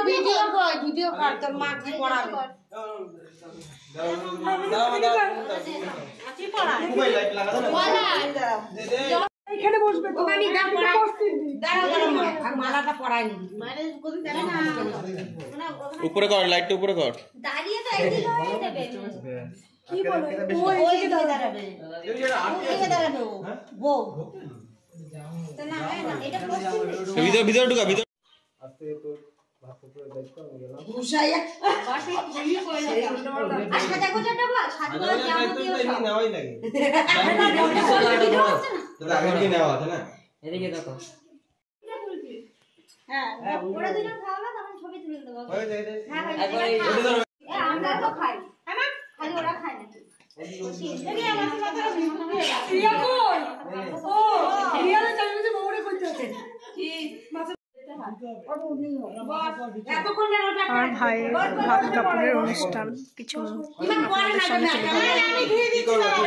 Video কর তোর মা কি পড়াবে কি পড়ায় মোবাইল লাইট লাগা দাও এখানে বসবে তো আমি দাঁড়াও মালাটা পড়াই নি মানে কোন জানে না উপরে কর লাইটটা উপরে কর দাঁড়িয়ে তো একদিন হয়ে যাবে কি বলে ওই দিকে দাঁড়াবে ওইদিকে দাঁড়াবে বউ তো না না এটা পশ্চিম ভিতর ঢুকা ভিতর আস্তে তো ভাত করে দেখো আমি গেলাম ঘুষাইয়া বাসে কি কইলো আর সাদা কোজাটা বল সাদা কোজা কেমন দিও সব নেওয়াই লাগে আগে কি নেওয়া আছে না এদিকে দেখো হ্যাঁ ওরা দুজন খাওয়া তখন ছবি তুলে দেব ওই দে হ্যাঁ আমরা তো খাই হ্যাঁ না খালি ওরা খায় না আমার ভাইয়ের ভাত কাপড়ের অনুষ্ঠান কিছু আপনাদের সামনে তুলে ধরবো।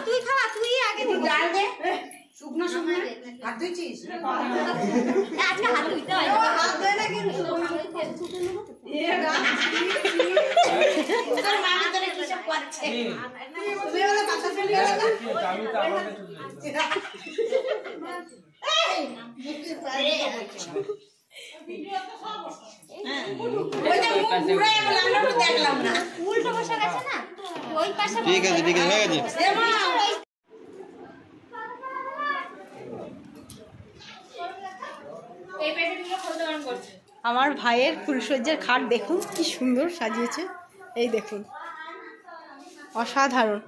তুই খাওয়া তুই আগে ডাল দে শুকনো শুকনো হাত ধুইছিস আজকে হাত ধুইতে হয় হাত ধুই না কিন্তু তোর মা তোরে কি সব করছে তুমি বলে বাচ্চা ফেলে গেল আমি তো আমাকে এই ওই যে মুখ ঘুরে গেল আমরা তো দেখলাম না উল্টো বসে গেছে না ওই পাশে ঠিক আছে হয়ে গেছে এই প্যাকেটগুলো খুলতে বারণ করছে আমার ভাইয়ের ফুলসজ্জার খাট দেখুন কি সুন্দর সাজিয়েছে এই দেখুন অসাধারণ